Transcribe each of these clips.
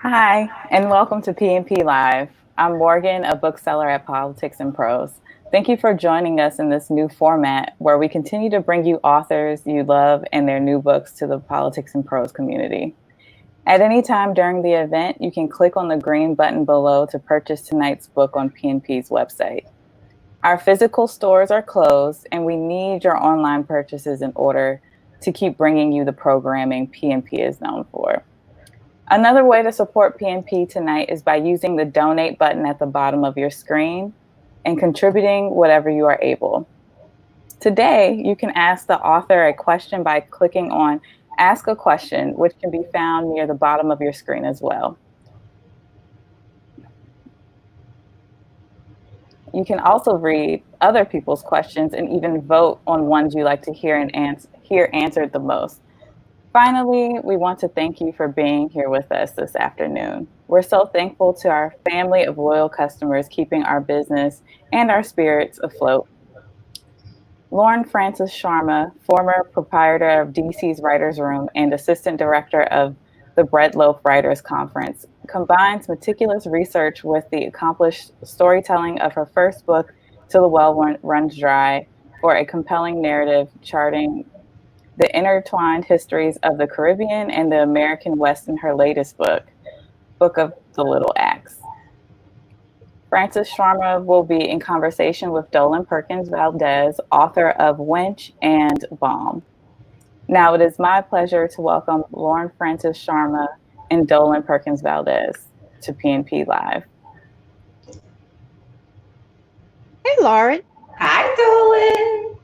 Hi, and welcome to PNP Live. I'm Morgan, a bookseller at Politics and Prose. Thank you for joining us in this new format where we continue to bring you authors you love and their new books to the Politics and Prose community. At any time during the event, you can click on the green button below to purchase tonight's book on PNP's website. Our physical stores are closed, and we need your online purchases in order to keep bringing you the programming PNP is known for. Another way to support PNP tonight is by using the donate button at the bottom of your screen and contributing whatever you are able. Today, you can ask the author a question by clicking on Ask a Question, which can be found near the bottom of your screen as well. You can also read other people's questions and even vote on ones you like to hear answered the most. Finally, we want to thank you for being here with us this afternoon. We're so thankful to our family of loyal customers keeping our business and our spirits afloat. Lauren Francis-Sharma, former proprietor of DC's Writers Room and assistant director of the Bread Loaf Writers Conference, combines meticulous research with the accomplished storytelling of her first book, Till the Well Runs Dry, for a compelling narrative charting the intertwined histories of the Caribbean and the American West in her latest book, Book of the Little Axe. Francis-Sharma will be in conversation with Dolen Perkins-Valdez, author of Wench and Bomb. Now it is my pleasure to welcome Lauren Francis-Sharma and Dolen Perkins-Valdez to PNP Live. Hey, Lauren. Hi, Dolen.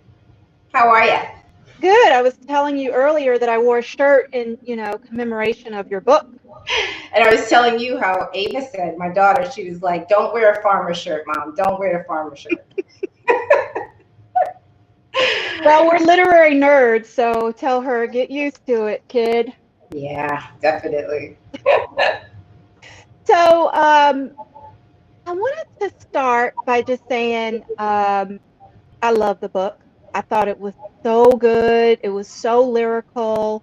How are you? Good. I was telling you earlier that I wore a shirt in, commemoration of your book. And I was telling you how Ava said, my daughter, she was like, don't wear a farmer shirt, Mom. Don't wear a farmer shirt. Well, we're literary nerds, so tell her, get used to it, kid. Yeah, definitely. So I wanted to start by just saying I love the book. I thought it was so good. It was so lyrical.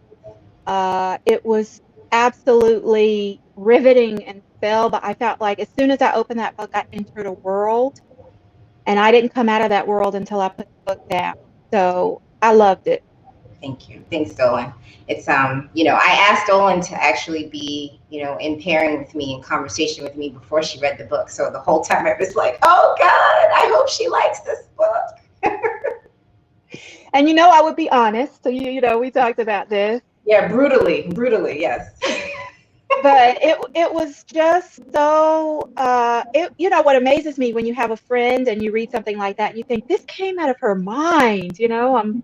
It was absolutely riveting and spell, but I felt like as soon as I opened that book, I entered a world, and I didn't come out of that world until I put the book down. So I loved it. Thank you. Thanks, Dolen. It's, I asked Dolen to actually be, in pairing with me, in conversation with me before she read the book. So the whole time I was like, oh God, I hope she likes this book. And I would be honest. So we talked about this. Yeah, brutally, yes. But it was just so what amazes me when you have a friend and you read something like that, you think this came out of her mind. I'm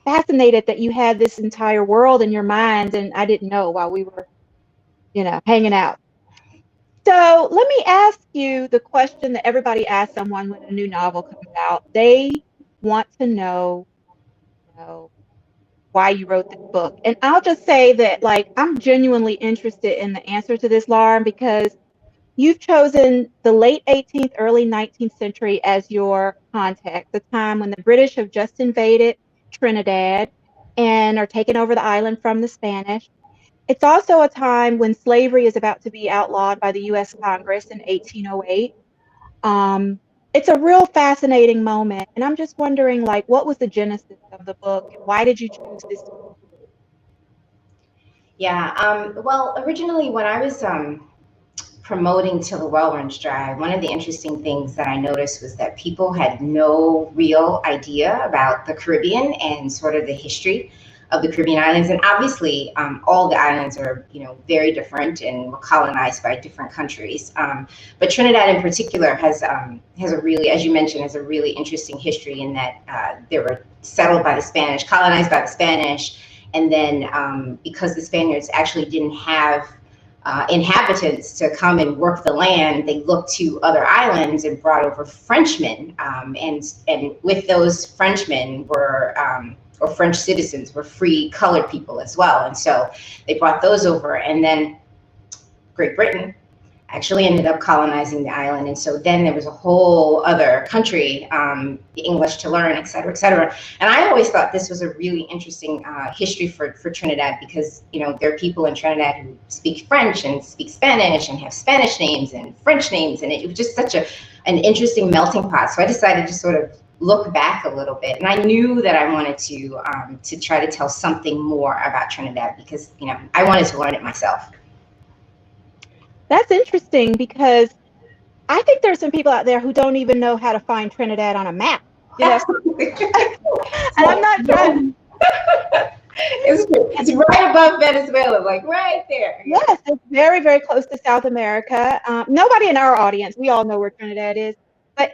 fascinated that you had this entire world in your mind, and I didn't know while we were hanging out. So let me ask you the question that everybody asks someone when a new novel comes out. They want to know why you wrote this book. And I'll just say that, I'm genuinely interested in the answer to this, Lauren, because you've chosen the late 18th, early 19th century as your context, the time when the British have just invaded Trinidad and are taking over the island from the Spanish. It's also a time when slavery is about to be outlawed by the U.S. Congress in 1808. It's a real fascinating moment. And I'm just wondering, what was the genesis of the book? Why did you choose this? Yeah, well, originally when I was promoting Till the Well Runs Dry, one of the interesting things that I noticed was that people had no real idea about the Caribbean and sort of the history of the Caribbean islands. And obviously, all the islands are, very different and were colonized by different countries. But Trinidad in particular has a really, as you mentioned, has a really interesting history in that they were settled by the Spanish, colonized by the Spanish. And then because the Spaniards actually didn't have inhabitants to come and work the land, they looked to other islands and brought over Frenchmen. And with those Frenchmen were or French citizens were free colored people as well. And so they brought those over. And then Great Britain actually ended up colonizing the island. And so then there was a whole other country, the English to learn, et cetera, et cetera. And I always thought this was a really interesting history for Trinidad, because, you know, there are people in Trinidad who speak French and speak Spanish and have Spanish names and French names. And it was just such an interesting melting pot. So I decided to sort of look back a little bit. And I knew that I wanted to try to tell something more about Trinidad, because, you know, I wanted to learn it myself. That's interesting, because I think there's some people out there who don't even know how to find Trinidad on a map. You know? And I'm not trying. It's right above Venezuela, like right there. Yes, it's very, very close to South America. Nobody in our audience, we all know where Trinidad is, but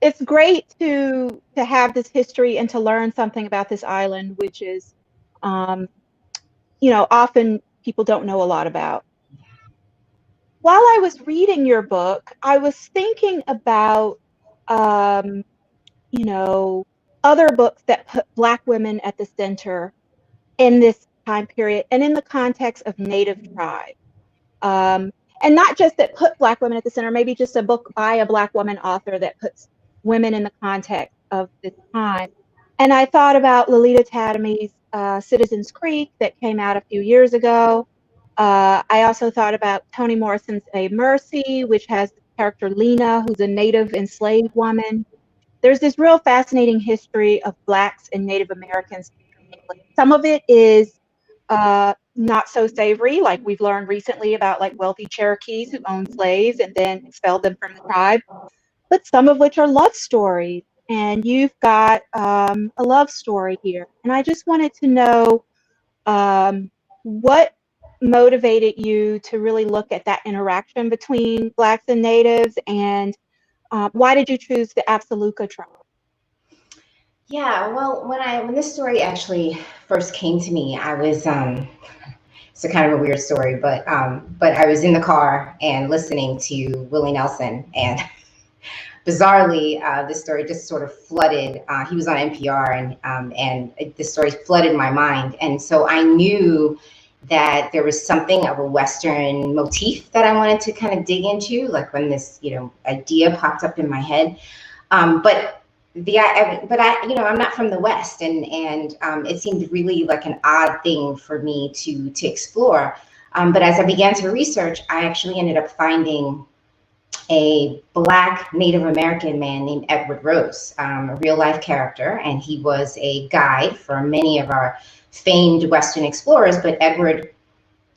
it's great to have this history and to learn something about this island, which is, you know, often people don't know a lot about. While I was reading your book, I was thinking about, you know, other books that put Black women at the center in this time period and in the context of Native tribe. And not just that put Black women at the center, maybe just a book by a Black woman author that puts women in the context of this time. And I thought about Lolita Tadamy's Citizens Creek that came out a few years ago. I also thought about Toni Morrison's A Mercy, which has the character Lena, who's a Native enslaved woman. There's this real fascinating history of Blacks and Native Americans. Some of it is not so savory, like we've learned recently about like wealthy Cherokees who owned slaves and then expelled them from the tribe, but some of which are love stories. And you've got a love story here. And I just wanted to know what motivated you to really look at that interaction between Blacks and Natives, and why did you choose the Absaluka tribe? Yeah, well, when this story actually first came to me, I was it's a kind of a weird story, but I was in the car and listening to Willie Nelson, and bizarrely, this story just sort of flooded. He was on NPR, and this story flooded my mind, and so I knew that there was something of a Western motif that I wanted to kind of dig into, like when this, you know, idea popped up in my head. But I'm not from the West, and it seemed really like an odd thing for me to explore. But as I began to research, I actually ended up finding a Black Native American man named Edward Rose, a real life character, and he was a guide for many of our famed Western explorers, but Edward,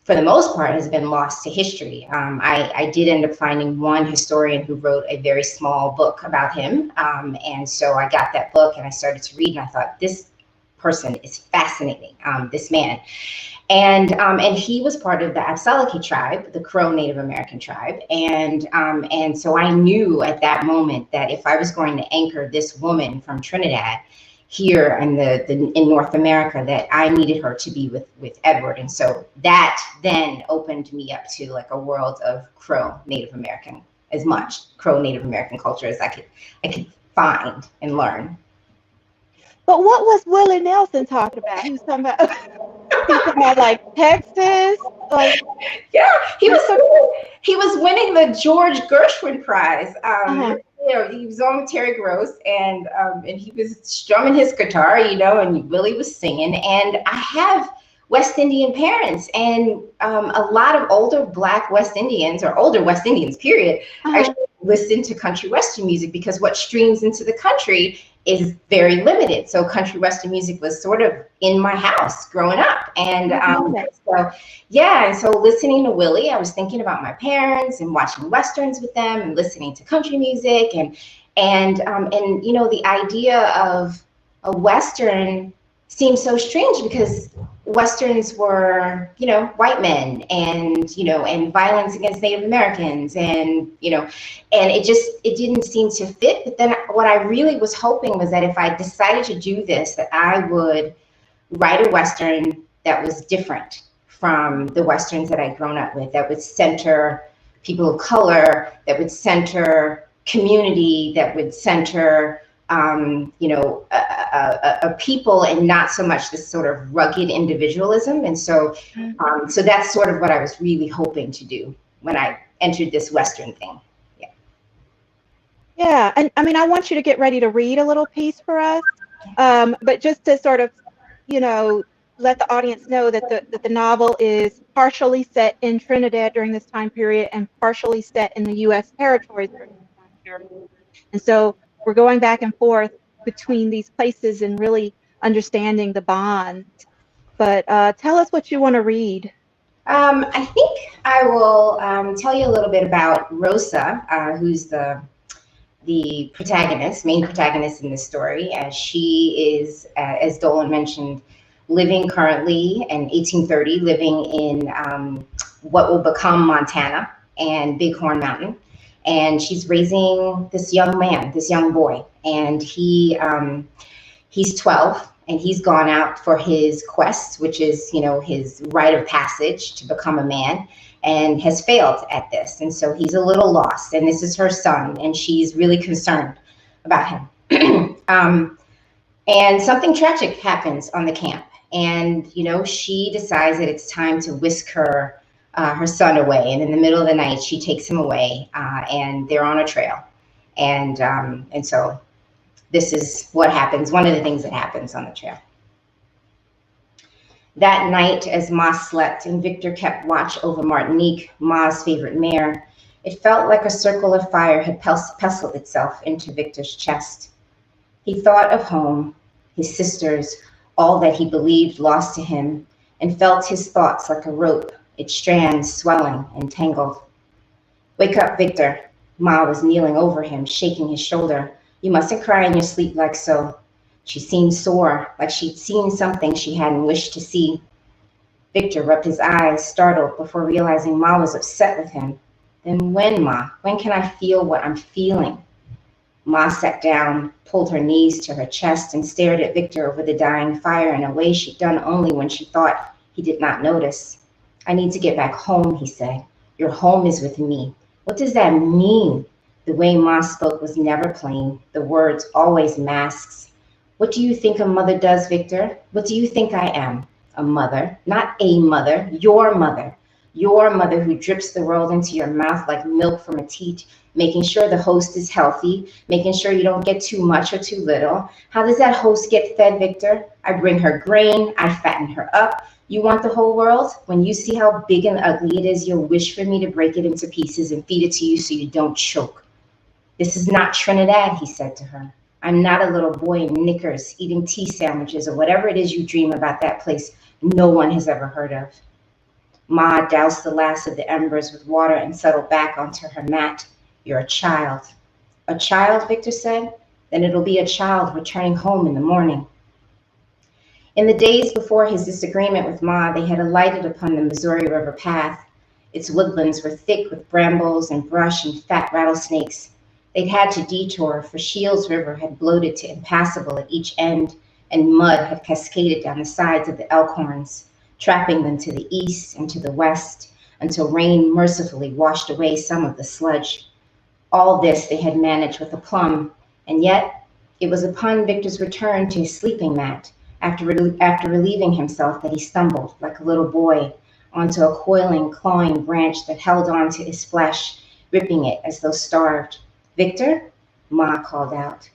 for the most part, has been lost to history. I did end up finding one historian who wrote a very small book about him, and so I got that book and I started to read, and I thought, this person is fascinating, this man. And he was part of the Absaluka tribe, the Crow Native American tribe, and so I knew at that moment that if I was going to anchor this woman from Trinidad here in North America, that I needed her to be with Edward. And so that then opened me up to like a world of Crow Native American, as much Crow Native American culture as I could find and learn. But what was Willie Nelson talking about? He was talking about like Texas, like yeah, he was winning the George Gershwin Prize. You know, he was on with Terry Gross, and he was strumming his guitar, you know, and Willie was singing. And I have West Indian parents, and a lot of older Black West Indians, or older West Indians, period, actually listen to country Western music, because what streams into the country is very limited. So country Western music was sort of in my house growing up. And so listening to Willie, I was thinking about my parents and watching Westerns with them and listening to country music, and you know, the idea of a Western seemed so strange, because Westerns were, you know, white men, and, you know, and violence against Native Americans, and, you know, and it didn't seem to fit. But then what I really was hoping was that if I decided to do this, that I would write a Western that was different from the Westerns that I'd grown up with, that would center people of color, that would center community, that would center you know, a people, and not so much this sort of rugged individualism. And so, so that's sort of what I was really hoping to do. when I entered this Western thing. Yeah. Yeah, and I mean, I want you to get ready to read a little piece for us, but just to sort of, you know, let the audience know that the novel is partially set in Trinidad during this time period and partially set in the U.S. territories during this time period. And so we're going back and forth between these places and really understanding the bonds. But tell us what you want to read. I think I will tell you a little bit about Rosa, who's the protagonist, main protagonist in this story. She is, as Dolen mentioned, living currently in 1830, living in what will become Montana and Bighorn Mountain. And she's raising this young man, this young boy, and he's 12. And he's gone out for his quest, which is, you know, his rite of passage to become a man, and has failed at this. And so he's a little lost. And this is her son, and she's really concerned about him. And something tragic happens on the camp. And, you know, she decides that it's time to whisk her son away. And in the middle of the night, she takes him away, and they're on a trail. And so this is what happens, one of the things that happens on the trail. That night, as Ma slept and Victor kept watch over Martinique, Ma's favorite mare, it felt like a circle of fire had pestled itself into Victor's chest. He thought of home, his sisters, all that he believed lost to him, and felt his thoughts like a rope, its strands swelling and tangled. "Wake up, Victor." Ma was kneeling over him, shaking his shoulder. "You mustn't cry in your sleep like so." She seemed sore, like she'd seen something she hadn't wished to see. Victor rubbed his eyes, startled, before realizing Ma was upset with him. "Then when, Ma? When can I feel what I'm feeling?" Ma sat down, pulled her knees to her chest, and stared at Victor over the dying fire in a way she'd done only when she thought he did not notice. "I need to get back home," he said. "Your home is with me." "What does that mean?" The way Ma spoke was never plain, the words always masks. "What do you think a mother does, Victor? What do you think I am? A mother, not a mother, your mother. Your mother who drips the world into your mouth like milk from a teat, making sure the host is healthy, making sure you don't get too much or too little. How does that host get fed, Victor? I bring her grain, I fatten her up. You want the whole world? When you see how big and ugly it is, you'll wish for me to break it into pieces and feed it to you so you don't choke." "This is not Trinidad," he said to her. "I'm not a little boy in knickers eating tea sandwiches or whatever it is you dream about that place no one has ever heard of." Ma doused the last of the embers with water and settled back onto her mat. "You're a child." "A child?" Victor said. "Then it'll be a child returning home in the morning." In the days before his disagreement with Ma, they had alighted upon the Missouri River path. Its woodlands were thick with brambles and brush and fat rattlesnakes. They'd had to detour, for Shields River had bloated to impassable at each end, and mud had cascaded down the sides of the Elkhorns, trapping them to the east and to the west, until rain mercifully washed away some of the sludge. All this they had managed with aplomb, and yet it was upon Victor's return to his sleeping mat, after relieving himself, that he stumbled, like a little boy, onto a coiling, clawing branch that held on to his flesh, ripping it as though starved. "Victor?" Ma called out.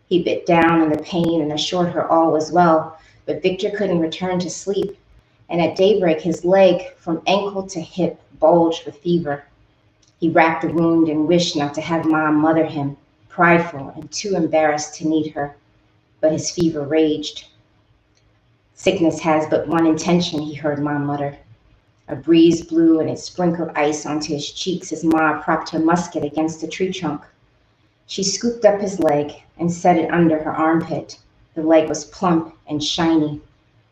He bit down in the pain and assured her all was well, but Victor couldn't return to sleep, and at daybreak his leg, from ankle to hip, bulged with fever. He racked the wound and wished not to have Ma mother him, prideful and too embarrassed to need her, but his fever raged. "Sickness has but one intention," he heard Ma mutter. A breeze blew and it sprinkled ice onto his cheeks as Ma propped her musket against a tree trunk. She scooped up his leg and set it under her armpit. The leg was plump and shiny.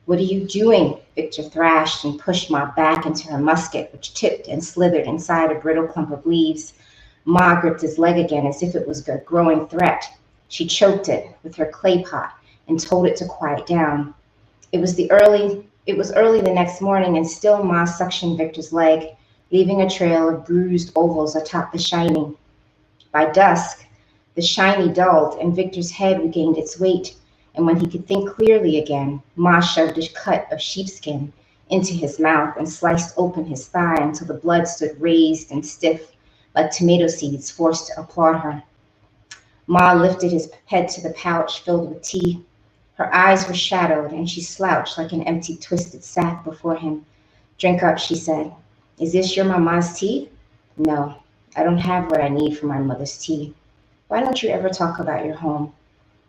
"What are you doing?" Victor thrashed and pushed Ma back into her musket, which tipped and slithered inside a brittle clump of leaves. Ma gripped his leg again as if it was a growing threat. She choked it with her clay pot and told it to quiet down. It was early the next morning, and still Ma suctioned Victor's leg, leaving a trail of bruised ovals atop the shining. By dusk, the shiny dulled, and Victor's head regained its weight, and when he could think clearly again, Ma shoved a cut of sheepskin into his mouth and sliced open his thigh until the blood stood raised and stiff like tomato seeds forced to applaud her. Ma lifted his head to the pouch filled with tea. Her eyes were shadowed, and she slouched like an empty, twisted sack before him. Drink up, she said. Is this your mama's tea? No, I don't have what I need for my mother's tea. Why don't you ever talk about your home?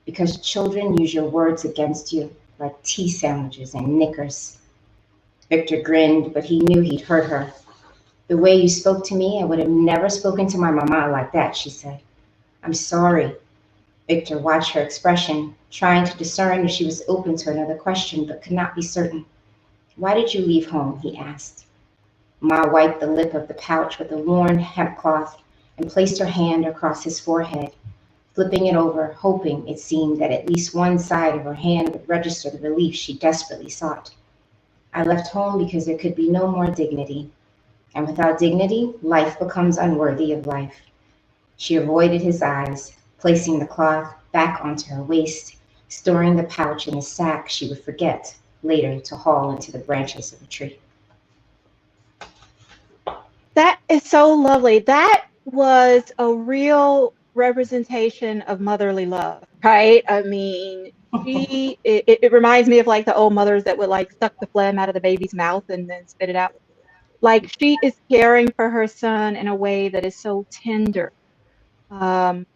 Because children use your words against you, like tea sandwiches and knickers. Victor grinned, but he knew he'd hurt her. The way you spoke to me, I would have never spoken to my mama like that, she said. I'm sorry. Victor watched her expression, trying to discern if she was open to another question, but could not be certain. Why did you leave home? He asked. Ma wiped the lip of the pouch with a worn hemp cloth and placed her hand across his forehead, flipping it over, hoping, it seemed, that at least one side of her hand would register the relief she desperately sought. I left home because there could be no more dignity, and without dignity, life becomes unworthy of life. She avoided his eyes, placing the cloth back onto her waist, storing the pouch in a sack she would forget later to haul into the branches of a tree. That is so lovely. That was a real representation of motherly love, right? I mean, it reminds me of like the old mothers that would like suck the phlegm out of the baby's mouth and then spit it out. Like she is caring for her son in a way that is so tender. And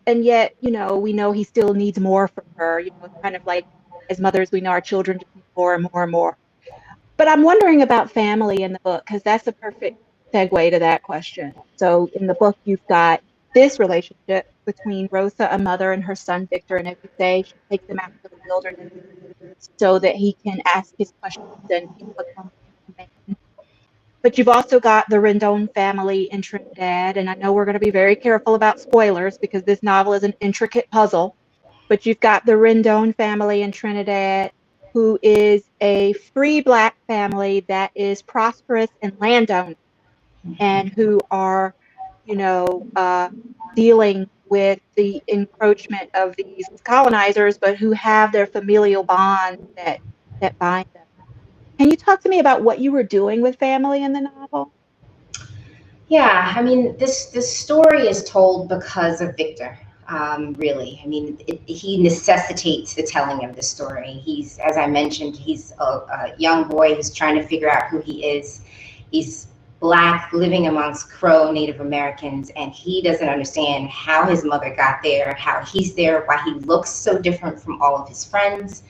yet, you know, we know he still needs more from her, you know, it's kind of like as mothers, we know our children just need more and more and more. But I'm wondering about family in the book, because that's a perfect segue to that question. So in the book, you've got this relationship between Rosa, a mother, and her son, Victor. And every day she takes him out to the wilderness so that he can ask his questions and become a man. But you've also got the Rendón family in Trinidad. And I know we're going to be very careful about spoilers because this novel is an intricate puzzle. But you've got the Rendón family in Trinidad, who is a free Black family that is prosperous and landowners, and who are, you know, dealing with the encroachment of these colonizers, but who have their familial bonds that bind them. Can you talk to me about what you were doing with family in the novel? Yeah, I mean, this story is told because of Victor. Really, I mean, he necessitates the telling of the story. He's, as I mentioned, he's a young boy who's trying to figure out who he is. He's Black, living amongst Crow Native Americans, and he doesn't understand how his mother got there, how he's there, why he looks so different from all of his friends.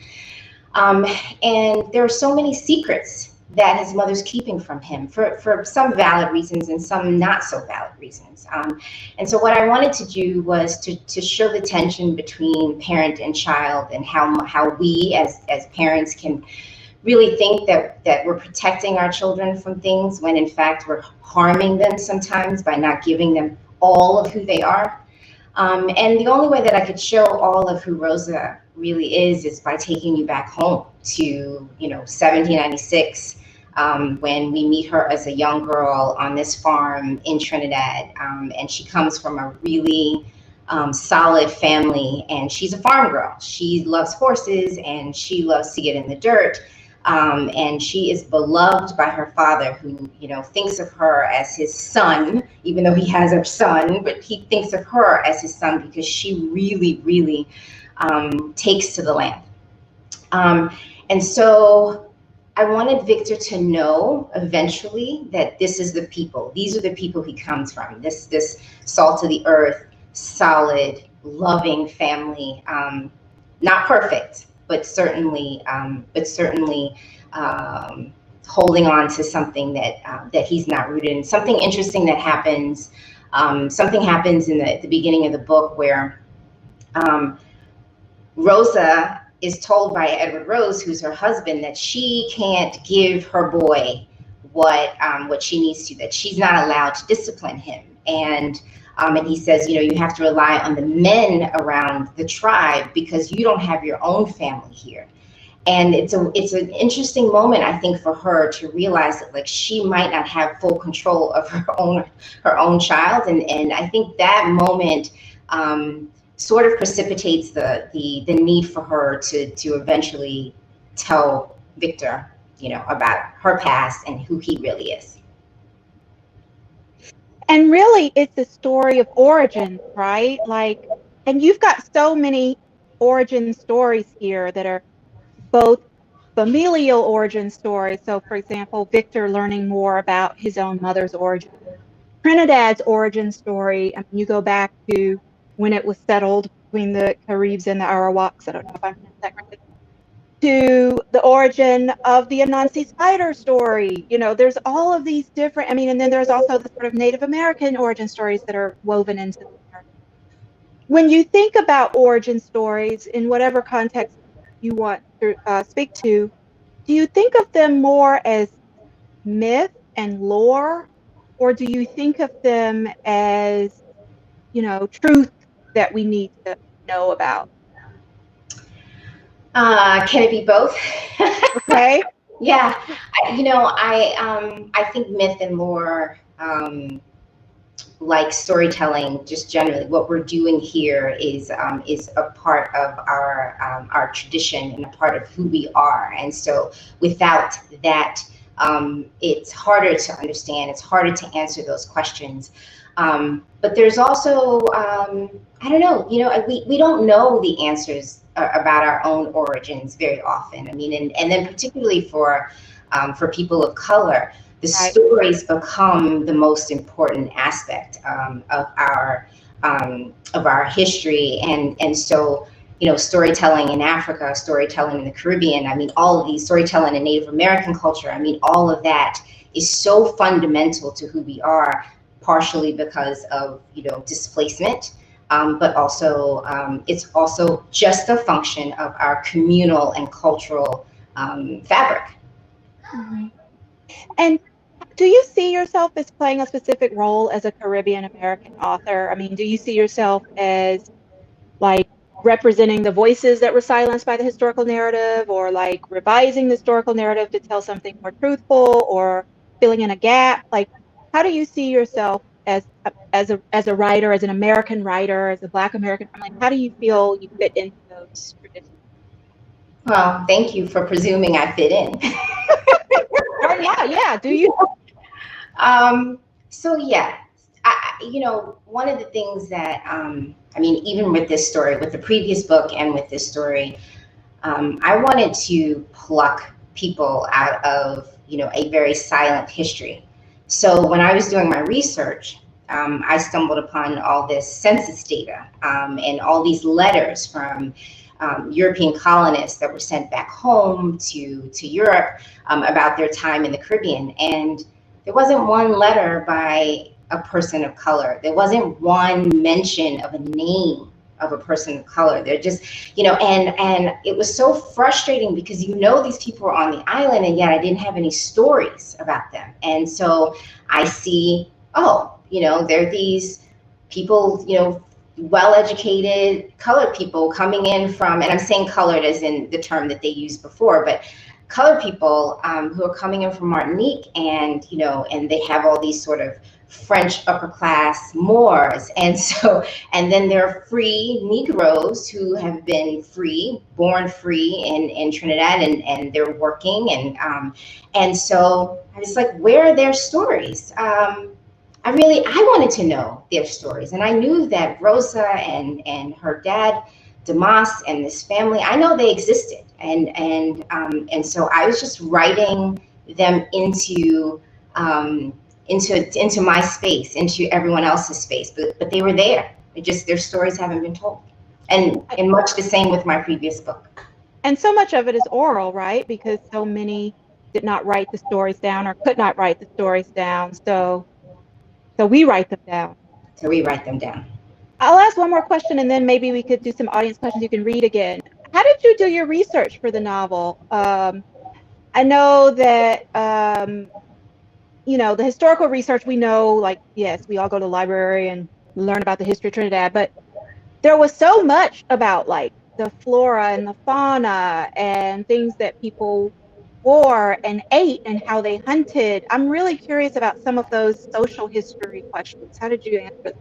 And there are so many secrets that his mother's keeping from him for some valid reasons and some not so valid reasons. And so what I wanted to do was to show the tension between parent and child, and how we as parents can really think that we're protecting our children from things when in fact we're harming them sometimes by not giving them all of who they are. And the only way that I could show all of who Rosa really is by taking you back home to, 1796, when we meet her as a young girl on this farm in Trinidad. And she comes from a really solid family, and she's a farm girl. She loves horses and she loves to get in the dirt. And she is beloved by her father, who, thinks of her as his son, even though he has a son, but he thinks of her as his son because she really, really takes to the land. And so I wanted Victor to know eventually that this is the people. These are the people he comes from. This salt of the earth, solid, loving family. Not perfect, but certainly holding on to something that he's not rooted in. Something interesting that happens. Something happens at the beginning of the book where Rosa is told by Edward Rose, who's her husband, that she can't give her boy what she needs to, that she's not allowed to discipline him. And he says, you have to rely on the men around the tribe because you don't have your own family here. And it's an interesting moment, I think, for her to realize that like she might not have full control of her own child. And I think that moment sort of precipitates the need for her to eventually tell Victor, about her past and who he really is. And really, it's a story of origin, right? Like, and you've got so many origin stories here that are both familial origin stories. So, for example, Victor learning more about his own mother's origin. Trinidad's origin story, I mean, you go back to when it was settled between the Caribs and the Arawaks. I don't know if I'm pronouncing that correctly. To the origin of the Anansi spider story. There's all of these different, and then there's also the sort of Native American origin stories that are woven into there. When you think about origin stories in whatever context you want to speak to, do you think of them more as myth and lore, or do you think of them as, truth that we need to know about? Can it be both? Okay. Yeah, I think myth and lore, like storytelling, just generally, what we're doing here is a part of our tradition and a part of who we are. And so, without that, it's harder to understand. It's harder to answer those questions. But there's also, I don't know. We don't know the answers about our own origins very often. And then particularly for people of color, the stories become the most important aspect of our history, and so storytelling in Africa, storytelling in the Caribbean. All of these, storytelling in Native American culture. All of that is so fundamental to who we are, partially because of displacement. But also, it's also just a function of our communal and cultural fabric. Mm-hmm. And do you see yourself as playing a specific role as a Caribbean American author? Do you see yourself as like representing the voices that were silenced by the historical narrative, or like revising the historical narrative to tell something more truthful, or filling in a gap? Like, how do you see yourself as a writer, as an American writer, as a Black American? How do you feel you fit into those traditions? Well, thank you for presuming I fit in. Yeah. Do you? So yeah, one of the things that, even with this story, with the previous book and with this story, I wanted to pluck people out of, a very silent history. So when I was doing my research, I stumbled upon all this census data and all these letters from European colonists that were sent back home to Europe about their time in the Caribbean. And there wasn't one letter by a person of color. There wasn't one mention of a name of a person of color. They're just, and it was so frustrating because these people were on the island, and yet I didn't have any stories about them. And so I see, there are these people, well-educated colored people coming in from, and I'm saying colored as in the term that they used before, but colored people who are coming in from Martinique, and and they have all these sort of French upper class Moors, and then there are free Negroes who have been born free in Trinidad, and they're working, and so I was like, where are their stories? I wanted to know their stories, and I knew that Rosa and her dad Damas and this family, I know they existed, and so I was just writing them into my space, into everyone else's space, but they were there. Their stories haven't been told, and much the same with my previous book. And so much of it is oral, right? Because so many did not write the stories down, or could not write the stories down. So we write them down. I'll ask one more question, and then maybe we could do some audience questions you can read again. How did you do your research for the novel? I know that, the historical research, we know, like, yes, we all go to the library and learn about the history of Trinidad, but there was so much about, like, the flora and the fauna and things that people wore and ate and how they hunted. I'm really curious about some of those social history questions. How did you answer them?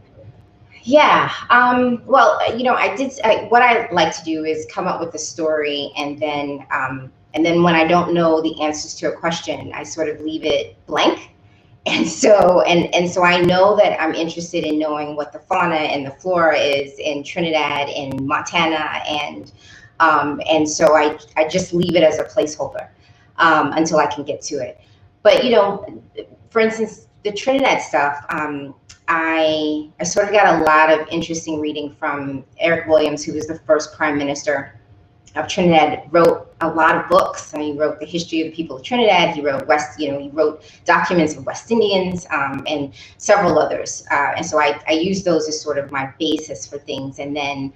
Yeah, well, what I like to do is come up with a story and then And then when I don't know the answers to a question, I sort of leave it blank. And so I know that I'm interested in knowing what the fauna and the flora is in Trinidad and Montana, and so I just leave it as a placeholder until I can get to it. But for instance, the Trinidad stuff, I sort of got a lot of interesting reading from Eric Williams, who was the first prime minister of Trinidad. Wrote a lot of books. I mean, he wrote the history of the people of Trinidad. He wrote he wrote documents of West Indians and several others. And so I used those as sort of my basis for things, and then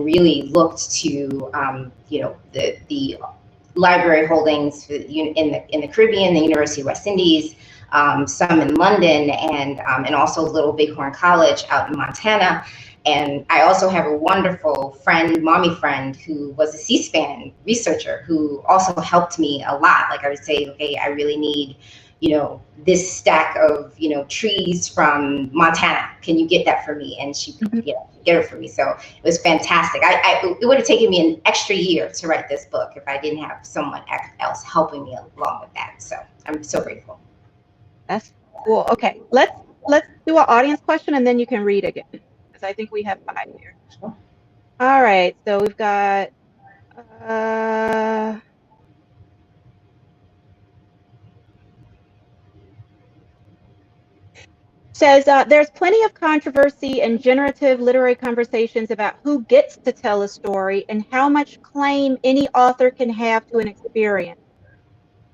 really looked to the library holdings in the Caribbean, the University of West Indies, some in London, and also Little Bighorn College out in Montana. And I also have a wonderful friend, mommy friend, who was a C-SPAN researcher who also helped me a lot. Like I would say, okay, I really need, this stack of, trees from Montana. Can you get that for me? And she could get it for me. So it was fantastic. It would have taken me an extra year to write this book if I didn't have someone else helping me along with that. So I'm so grateful. That's cool. Okay, let's do an audience question, and then you can read again. I think we have 5 here. Sure. All right, so we've got says there's plenty of controversy and generative literary conversations about who gets to tell a story and how much claim any author can have to an experience.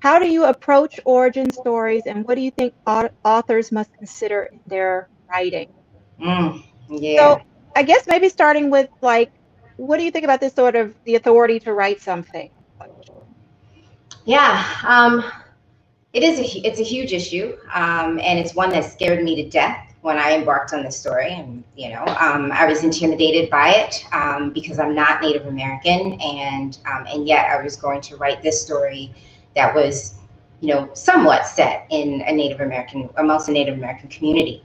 How do you approach origin stories, and what do you think authors must consider in their writing? Yeah. So I guess maybe starting with, like, what do you think about this sort of the authority to write something? Yeah, it's a huge issue, and it's one that scared me to death when I embarked on this story. And I was intimidated by it because I'm not Native American, and yet I was going to write this story that was somewhat set in amongst a Native American community.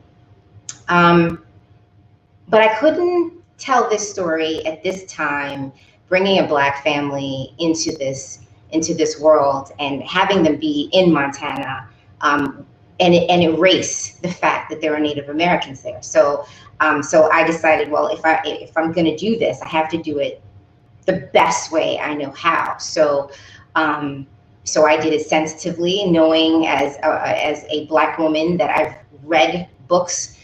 But I couldn't tell this story at this time, bringing a Black family into this world and having them be in Montana, and erase the fact that there are Native Americans there. So I decided, well, if I'm going to do this, I have to do it the best way I know how. So I did it sensitively, knowing as a Black woman that I've read books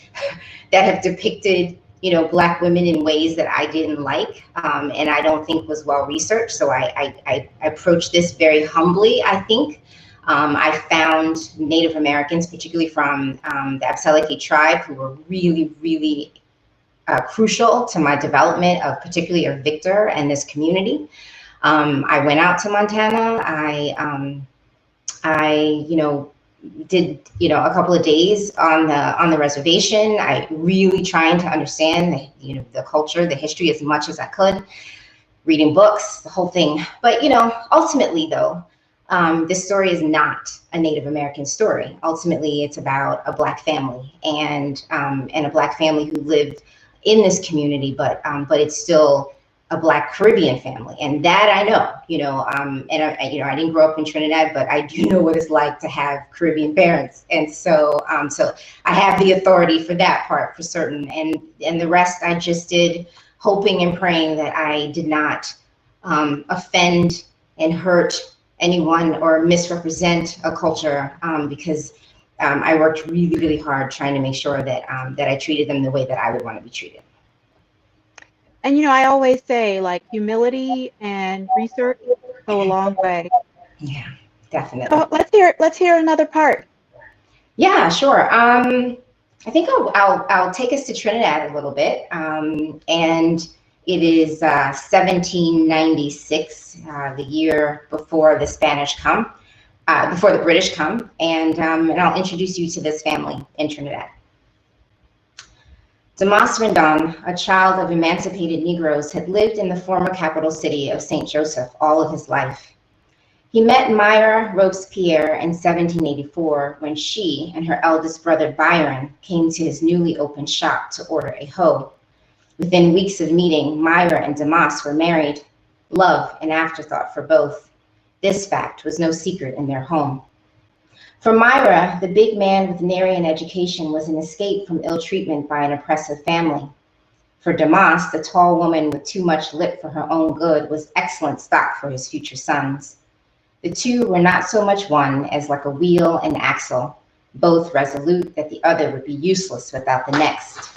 that have depicted Black women in ways that I didn't like, and I don't think was well researched. So I approached this very humbly, I think. I found Native Americans, particularly from the Absalaki tribe, who were really, really crucial to my development of particularly of Victor and this community. I went out to Montana. I did a couple of days on the reservation. I really trying to understand the culture, the history as much as I could, reading books, the whole thing. But ultimately though, this story is not a Native American story. Ultimately, it's about a Black family and a Black family who lived in this community, but it's still a Black Caribbean family, and that I know, and I didn't grow up in Trinidad, but I do know what it's like to have Caribbean parents, and so I have the authority for that part for certain, and the rest I just did, hoping and praying that I did not offend and hurt anyone or misrepresent a culture, because I worked really, really hard trying to make sure that I treated them the way that I would want to be treated. And I always say, like, humility and research go a long way. Yeah, definitely. So let's hear another part. Yeah, sure. I think I'll take us to Trinidad a little bit, and it is 1796, the year before the Spanish come, before the British come, and I'll introduce you to this family in Trinidad. Rosa Rendón, a child of emancipated Negroes, had lived in the former capital city of St. Joseph all of his life. He met Myra Robespierre in 1784 when she and her eldest brother Byron came to his newly opened shop to order a hoe. Within weeks of meeting, Myra and Damas were married, love an afterthought for both. This fact was no secret in their home. For Myra, the big man with nary an education was an escape from ill treatment by an oppressive family. For Damas, the tall woman with too much lip for her own good was excellent stock for his future sons. The two were not so much one as like a wheel and axle, both resolute that the other would be useless without the next.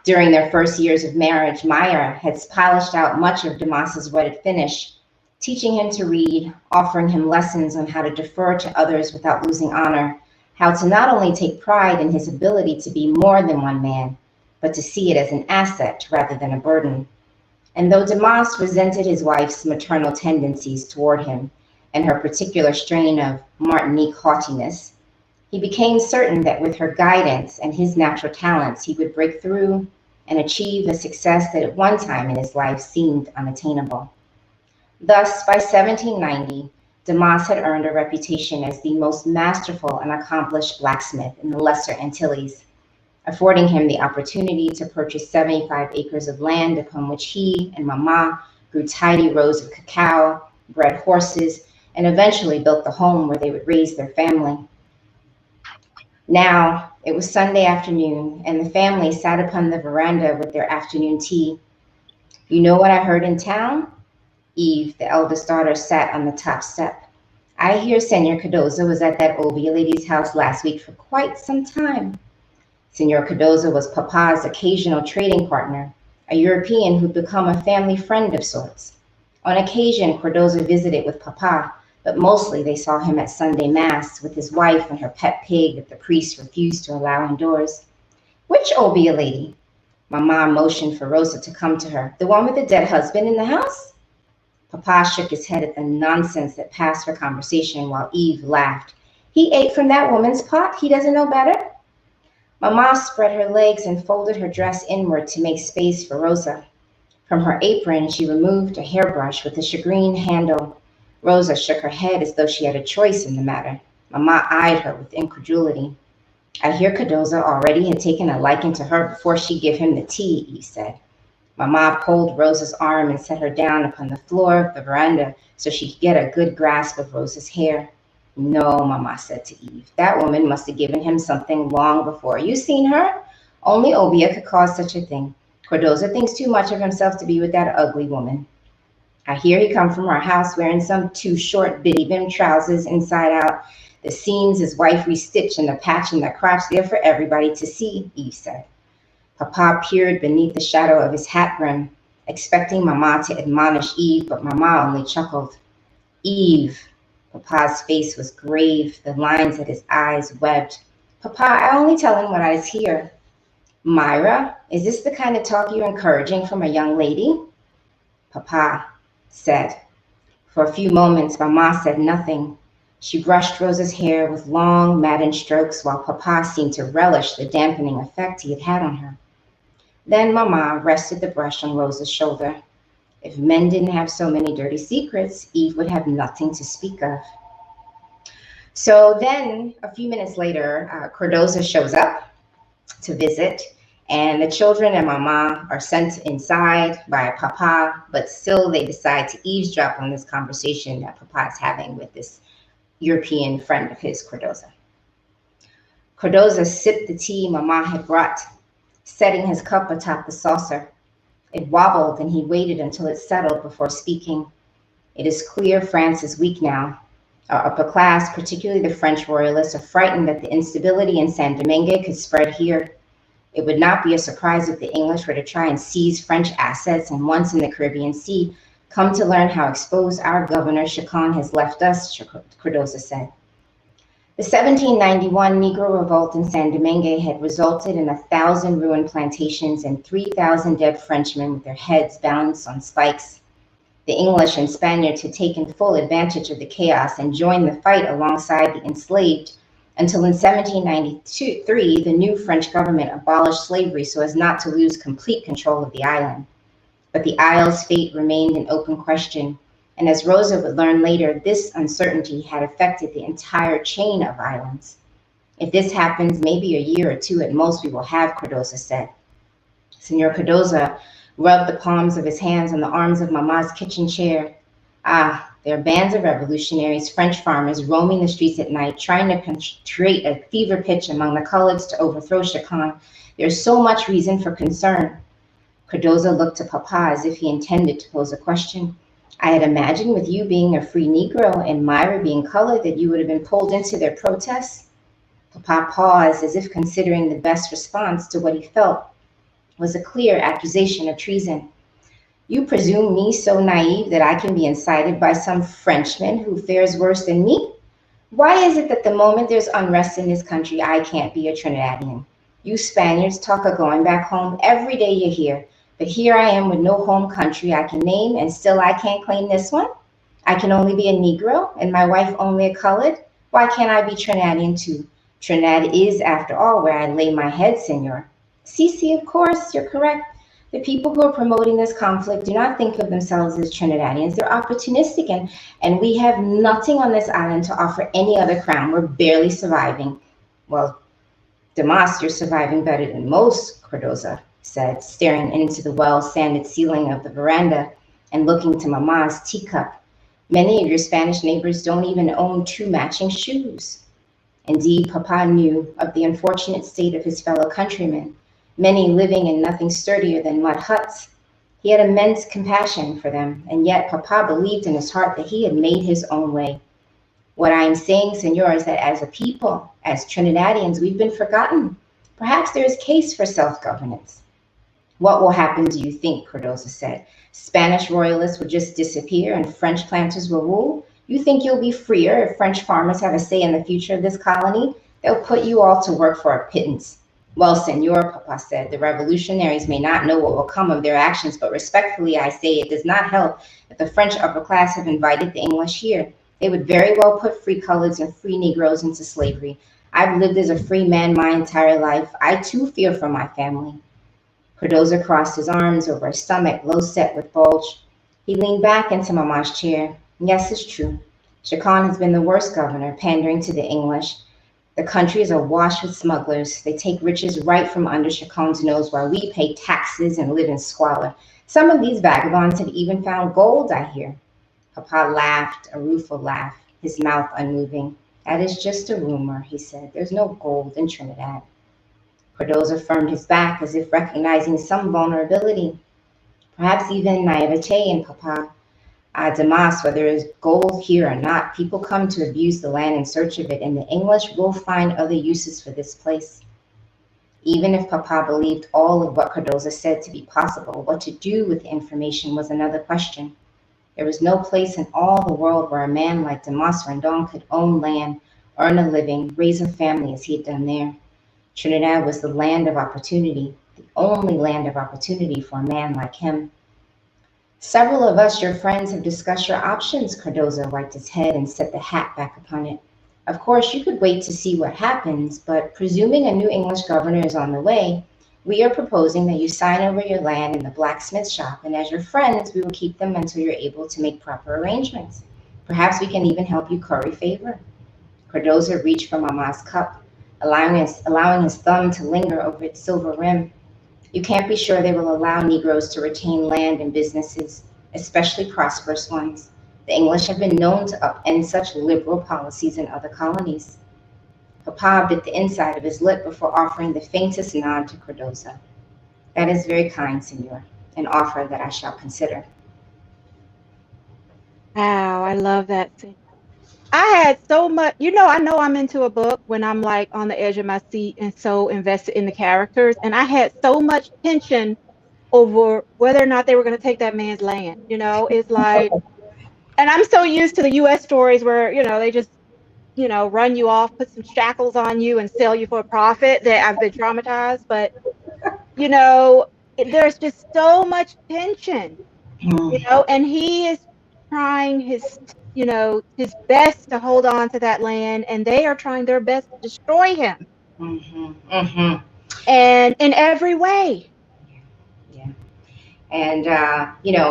During their first years of marriage, Myra had polished out much of Damas's wedded finish, teaching him to read, offering him lessons on how to defer to others without losing honor, how to not only take pride in his ability to be more than one man, but to see it as an asset rather than a burden. And though Damas resented his wife's maternal tendencies toward him and her particular strain of Martinique haughtiness, he became certain that with her guidance and his natural talents, he would break through and achieve a success that at one time in his life seemed unattainable. Thus, by 1790, Damas had earned a reputation as the most masterful and accomplished blacksmith in the Lesser Antilles, affording him the opportunity to purchase 75 acres of land upon which he and Mama grew tidy rows of cacao, bred horses, and eventually built the home where they would raise their family. Now, it was Sunday afternoon, and the family sat upon the veranda with their afternoon tea. "You know what I heard in town?" Eve, the eldest daughter, sat on the top step. "I hear Senor Cardoza was at that Obia lady's house last week for quite some time." Senor Cardoza was Papa's occasional trading partner, a European who'd become a family friend of sorts. On occasion, Cardoza visited with Papa, but mostly they saw him at Sunday Mass with his wife and her pet pig that the priest refused to allow indoors. "Which Obia lady?" Mama motioned for Rosa to come to her. "The one with the dead husband in the house?" Papa shook his head at the nonsense that passed for conversation while Eve laughed. "He ate from that woman's pot? He doesn't know better?" Mama spread her legs and folded her dress inward to make space for Rosa. From her apron, she removed a hairbrush with a shagreen handle. Rosa shook her head as though she had a choice in the matter. Mama eyed her with incredulity. "I hear Cardoza already had taken a liking to her before she gave him the tea," Eve said. Mama pulled Rosa's arm and set her down upon the floor of the veranda so she could get a good grasp of Rosa's hair. "No," Mama said to Eve, "that woman must have given him something long before. You seen her? Only Obia could cause such a thing. Cardoza thinks too much of himself to be with that ugly woman. I hear he come from our house wearing some too short bitty-bim trousers inside out. The seams his wife restitched and the patch in the crotch there for everybody to see," Eve said. Papa peered beneath the shadow of his hat brim, expecting Mama to admonish Eve, but Mama only chuckled. "Eve." Papa's face was grave, the lines at his eyes webbed. "Papa, I only tell him what I hear." "Myra, is this the kind of talk you're encouraging from a young lady?" Papa said. For a few moments, Mama said nothing. She brushed Rosa's hair with long, maddened strokes while Papa seemed to relish the dampening effect he had had on her. Then Mama rested the brush on Rosa's shoulder. If men didn't have so many dirty secrets, Eve would have nothing to speak of. So then, a few minutes later, Cardoza shows up to visit, and the children and Mama are sent inside by Papa, but still they decide to eavesdrop on this conversation that Papa is having with this European friend of his, Cardoza. Cardoza sipped the tea Mama had brought, setting his cup atop the saucer. It wobbled, and he waited until it settled before speaking. "It is clear France is weak now. Our upper class, particularly the French royalists, are frightened that the instability in San Domingue could spread here. It would not be a surprise if the English were to try and seize French assets and once in the Caribbean Sea, come to learn how exposed our governor Chacon has left us," Cardoza said. The 1791 Negro revolt in San Domingue had resulted in 1,000 ruined plantations and 3,000 dead Frenchmen with their heads balanced on spikes. The English and Spaniards had taken full advantage of the chaos and joined the fight alongside the enslaved until in 1793, the new French government abolished slavery so as not to lose complete control of the island. But the Isle's fate remained an open question. And as Rosa would learn later, this uncertainty had affected the entire chain of islands. "If this happens, maybe a year or two at most we will have," Cardoza said. Senor Cardoza rubbed the palms of his hands on the arms of Mama's kitchen chair. "Ah, There are bands of revolutionaries, French farmers roaming the streets at night, trying to create a fever pitch among the coloureds to overthrow Chacon. There's so much reason for concern. Cardoza looked to Papa as if he intended to pose a question. I had imagined with you being a free Negro and Myra being colored that you would have been pulled into their protests. Papa paused as if considering the best response to what he felt was a clear accusation of treason. You presume me so naive that I can be incited by some Frenchman who fares worse than me? Why is it that the moment there's unrest in this country, I can't be a Trinidadian? You Spaniards talk of going back home every day you're here, but here I am with no home country I can name, and still I can't claim this one? I can only be a Negro, and my wife only a colored? Why can't I be Trinidadian too? Trinidad is, after all, where I lay my head, senor. Cece, of course, you're correct. The people who are promoting this conflict do not think of themselves as Trinidadians. They're opportunistic, and we have nothing on this island to offer any other crown. We're barely surviving. Well, Damas, you're surviving better than most, Cardoza said, staring into the well-sanded ceiling of the veranda and looking to Mama's teacup. Many of your Spanish neighbors don't even own 2 matching shoes. Indeed, Papa knew of the unfortunate state of his fellow countrymen, many living in nothing sturdier than mud huts. He had immense compassion for them, and yet Papa believed in his heart that he had made his own way. What I am saying, senor, is that as a people, as Trinidadians, we've been forgotten. Perhaps there is case for self-governance. What will happen, do you think, Cardoza said? Spanish royalists will just disappear and French planters will rule? You think you'll be freer if French farmers have a say in the future of this colony? They'll put you all to work for a pittance. Well, senor, Papa said, the revolutionaries may not know what will come of their actions, but respectfully I say it does not help that the French upper class have invited the English here. They would very well put free coloreds and free Negroes into slavery. I've lived as a free man my entire life. I too fear for my family. Cardoza crossed his arms over his stomach, low set with bulge. He leaned back into Mama's chair. Yes, it's true. Chacon has been the worst governor, pandering to the English. The country is awash with smugglers. They take riches right from under Chacon's nose while we pay taxes and live in squalor. Some of these vagabonds have even found gold, I hear. Papa laughed, a rueful laugh, his mouth unmoving. That is just a rumor, he said. There's no gold in Trinidad. Cardoza firmed his back as if recognizing some vulnerability, perhaps even naivete in Papa. Damas, whether there is gold here or not, people come to abuse the land in search of it, and the English will find other uses for this place. Even if Papa believed all of what Cardoza said to be possible, what to do with the information was another question. There was no place in all the world where a man like Rosa Rendón could own land, earn a living, raise a family as he had done there. Trinidad was the land of opportunity, the only land of opportunity for a man like him. Several of us, your friends, have discussed your options, Cardoza wiped his head and set the hat back upon it. Of course, you could wait to see what happens, but presuming a new English governor is on the way, we are proposing that you sign over your land in the blacksmith shop, and as your friends, we will keep them until you're able to make proper arrangements. Perhaps we can even help you curry favor. Cardoza reached for Mama's cup, allowing his thumb to linger over its silver rim. You can't be sure they will allow Negroes to retain land and businesses, especially prosperous ones. The English have been known to upend such liberal policies in other colonies. Papa bit the inside of his lip before offering the faintest nod to Cardoza. That is very kind, senor, an offer that I shall consider. Wow, I love that scene. I had so much, I know I'm into a book when I'm like on the edge of my seat and so invested in the characters. And I had so much tension over whether or not they were going to take that man's land. It's like, and I'm so used to the US stories where, they just, run you off, put some shackles on you and sell you for a profit that I've been traumatized. But, there's just so much tension, and he is trying his best to hold on to that land, and they are trying their best to destroy him. And in every way. Yeah. And,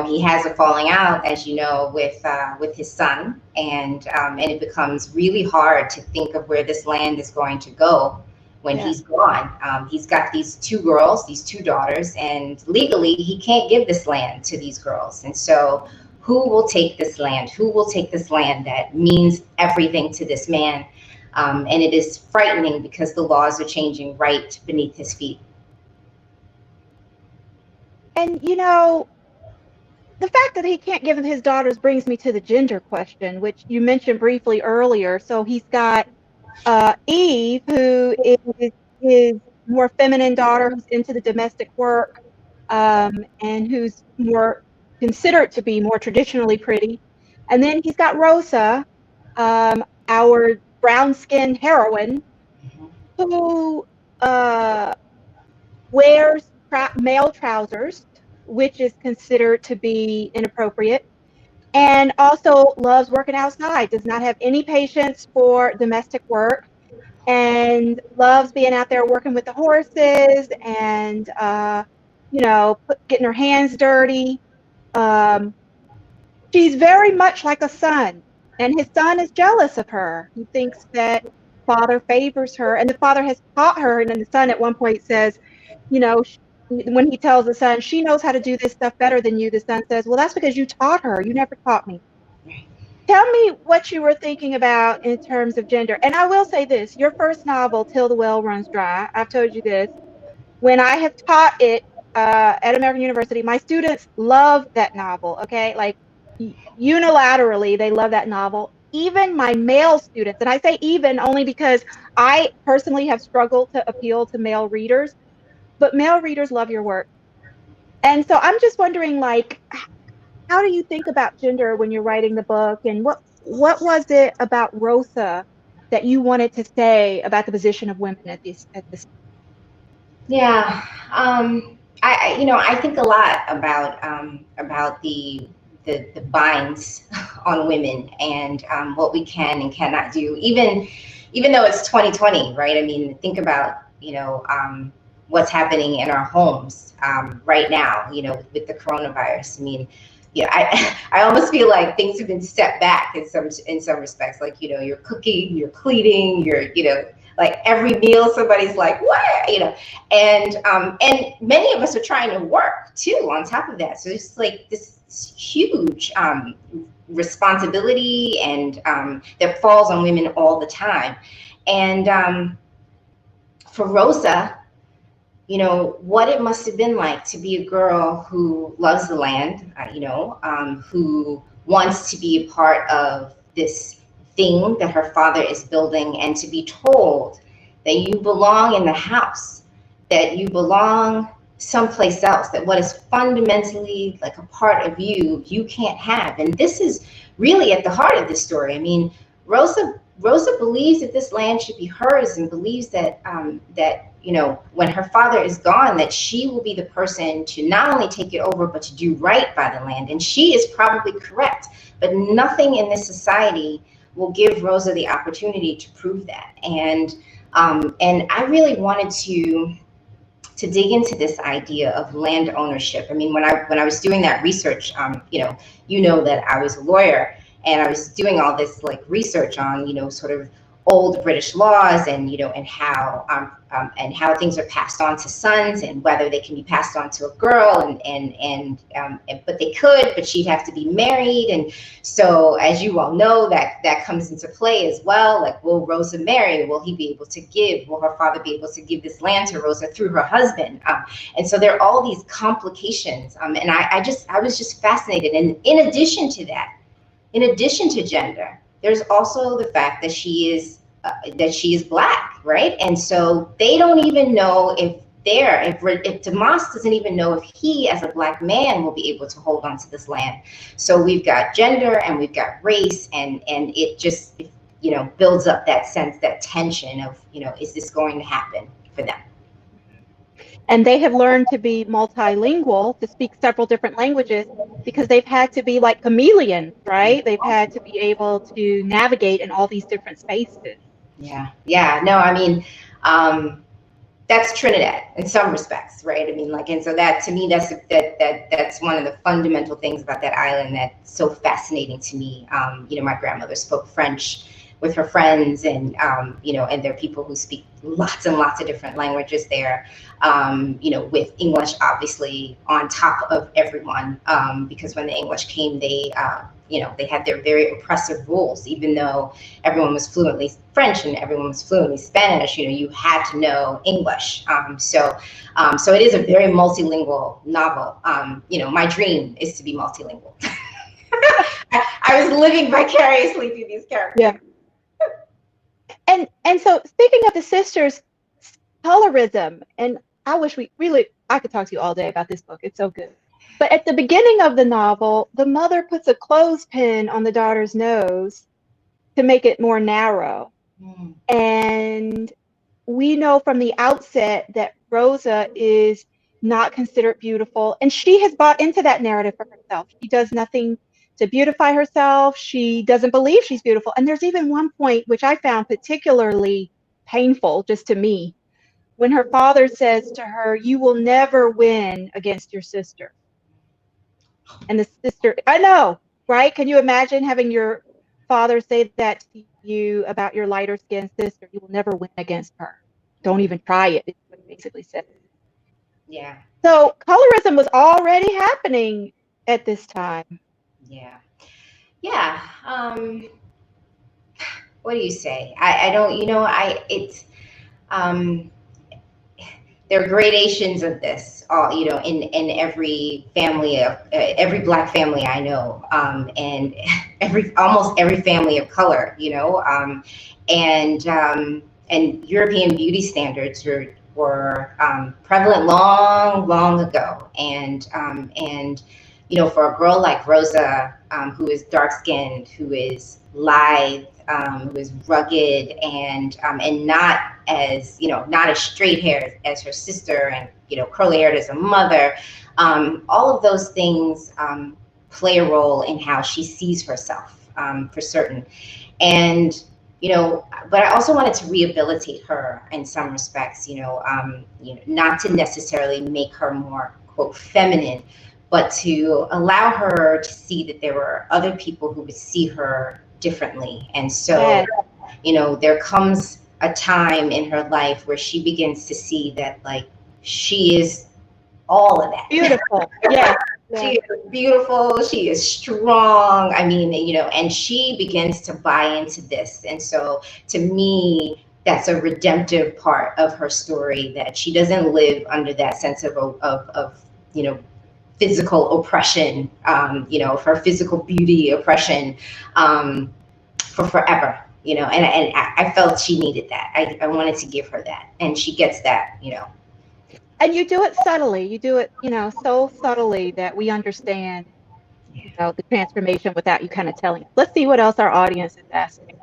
he has a falling out, as you know, with his son. And it becomes really hard to think of where this land is going to go when he's gone. He's got these 2 girls, these 2 daughters, and legally he can't give this land to these girls. And so who will take this land? Who will take this land that means everything to this man? And it is frightening because the laws are changing right beneath his feet. And you know, the fact that he can't give him his daughters brings me to the gender question, which you mentioned briefly earlier. So he's got Eve, who is his more feminine daughter, who's into the domestic work, and who's more considered to be more traditionally pretty. And then he's got Rosa, our brown-skinned heroine, who wears male trousers, which is considered to be inappropriate, and also loves working outside, does not have any patience for domestic work, and loves being out there working with the horses and, you know, getting her hands dirty. She's very much like a son, and his son is jealous of her. He thinks that father favors her, and the father has taught her, and then the son at one point says, you know, when he tells the son, she knows how to do this stuff better than you, the son says, well, that's because you taught her. You never taught me. Tell me what you were thinking about in terms of gender. And I will say this, your first novel, Till the Well Runs Dry, I've told you this, when I have taught it at American University, my students love that novel, okay? Like unilaterally, they love that novel. Even my male students, and I say even only because I personally have struggled to appeal to male readers, but male readers love your work. And so I'm just wondering, like, how do you think about gender when you're writing the book? And what was it about Rosa that you wanted to say about the position of women at this? Yeah, I think a lot about the binds on women and what we can and cannot do, even though it's 2020, right? I mean, think about, what's happening in our homes right now, with the coronavirus. I mean, yeah, I almost feel like things have been stepped back in some respects. Like, you're cooking, you're cleaning, you're, like every meal somebody's like, what, and many of us are trying to work too on top of that. So it's like this huge responsibility and that falls on women all the time. And for Rosa, what it must have been like to be a girl who loves the land, who wants to be a part of this thing that her father is building, and to be told that you belong in the house, that you belong someplace else, that what is fundamentally like a part of you, you can't have. And this is really at the heart of this story. I mean, Rosa believes that this land should be hers, and believes that when her father is gone, that she will be the person to not only take it over, but to do right by the land. And she is probably correct, but nothing in this society will give Rosa the opportunity to prove that. And I really wanted to dig into this idea of land ownership. I mean, when I was doing that research, that I was a lawyer, and I was doing all this like research on, sort of old British laws and, and how things are passed on to sons, and whether they can be passed on to a girl, but they could, but she'd have to be married. And so, as you all know, that comes into play as well. Like, will Rosa marry? Will he be able to give? Will her father be able to give this land to Rosa through her husband? And so there are all these complications. And I was just fascinated. And in addition to that, in addition to gender, there's also the fact that she is Black, right? And so they don't even know if Demas doesn't even know if he, as a Black man, will be able to hold on to this land. So we've got gender and we've got race, and it just builds up that sense, that tension of is this going to happen for them? And they have learned to be multilingual, to speak several different languages, because they've had to be like chameleons, right? They've had to be able to navigate in all these different spaces. Yeah. No, I mean, that's Trinidad in some respects, right? I mean, like, and so that, to me, that's one of the fundamental things about that island that's so fascinating to me. My grandmother spoke French with her friends, and and there are people who speak lots and lots of different languages there. With English obviously on top of everyone, because when the English came, they had their very oppressive rules. Even though everyone was fluently French and everyone was fluently Spanish, you had to know English. So it is a very multilingual novel. My dream is to be multilingual. I was living vicariously through these characters. Yeah. And so speaking of the sisters, colorism, and I wish I could talk to you all day about this book. It's so good. But at the beginning of the novel, the mother puts a clothespin on the daughter's nose to make it more narrow. Mm. And we know from the outset that Rosa is not considered beautiful. And she has bought into that narrative for herself. She does nothing to beautify herself. She doesn't believe she's beautiful. And there's even one point which I found particularly painful, just to me, when her father says to her, "You will never win against your sister." And the sister, I know, right? Can you imagine having your father say that to you about your lighter skinned sister? You will never win against her. Don't even try it. It's what he basically said. Yeah. So colorism was already happening at this time. Yeah. Yeah. What do you say? I don't, there are gradations of this, in every family of every Black family I know, and almost every family of color, and European beauty standards were prevalent long ago, and for a girl like Rosa, who is dark skinned, who is lithe, who is rugged, and not as straight haired as her sister, and curly haired as a mother. All of those things play a role in how she sees herself, for certain. And but I also wanted to rehabilitate her in some respects. Not to necessarily make her more, quote, feminine, but to allow her to see that there were other people who would see her differently. And so, there comes a time in her life where she begins to see that, like, she is all of that. Beautiful. Yeah. She is beautiful. She is strong. I mean, and she begins to buy into this. And so to me, that's a redemptive part of her story, that she doesn't live under that sense of physical oppression, for physical beauty oppression, for forever, and I felt she needed that. I wanted to give her that, and she gets that, And you do it subtly. You do it, so subtly that we understand, the transformation without you kind of telling us. Let's see what else our audience is asking.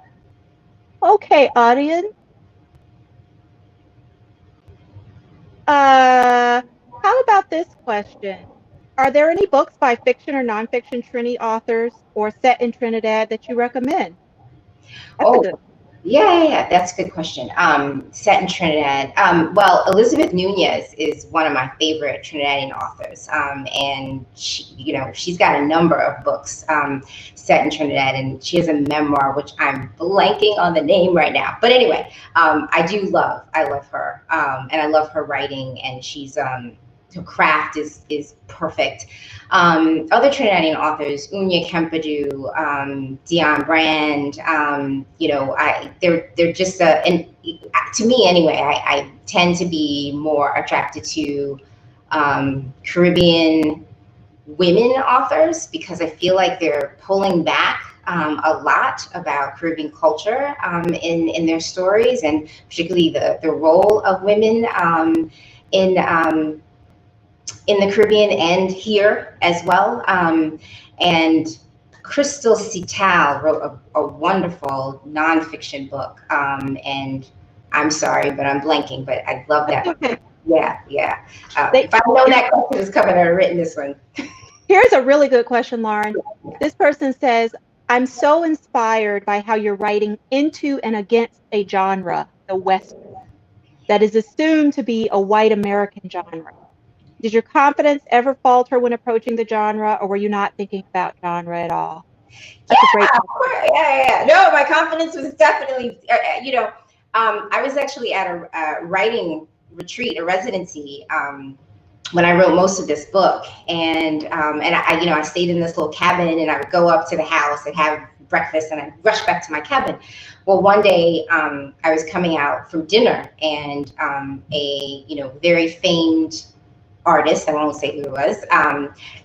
Okay, audience. How about this question? Are there any books by fiction or nonfiction Trini authors or set in Trinidad that you recommend? Yeah, that's a good question. Set in Trinidad. Well, Elizabeth Nunez is one of my favorite Trinidadian authors, and she's got a number of books set in Trinidad, and she has a memoir which I'm blanking on the name right now. But anyway, I love her, and I love her writing, and she's her craft is perfect. Other Trinidadian authors, Unya Kempadu, Dion Brand, they're just and to me anyway, I tend to be more attracted to Caribbean women authors, because I feel like they're pulling back a lot about Caribbean culture in their stories, and particularly the role of women in the Caribbean and here as well. And Crystal Cital wrote a wonderful nonfiction book. And I'm sorry, but I'm blanking, but I love that. Okay. Yeah. If I know that question is coming, I've written this one. Here's a really good question, Lauren. This person says, I'm so inspired by how you're writing into and against a genre, the Western, that is assumed to be a white American genre. Did your confidence ever falter when approaching the genre, or were you not thinking about genre at all? That's a great of course. Yeah. No, my confidence was definitely, I was actually at a writing retreat, a residency, when I wrote most of this book, and I stayed in this little cabin, and I would go up to the house and have breakfast, and I'd rush back to my cabin. Well, one day I was coming out from dinner, and a very famed artist, I won't say who it was,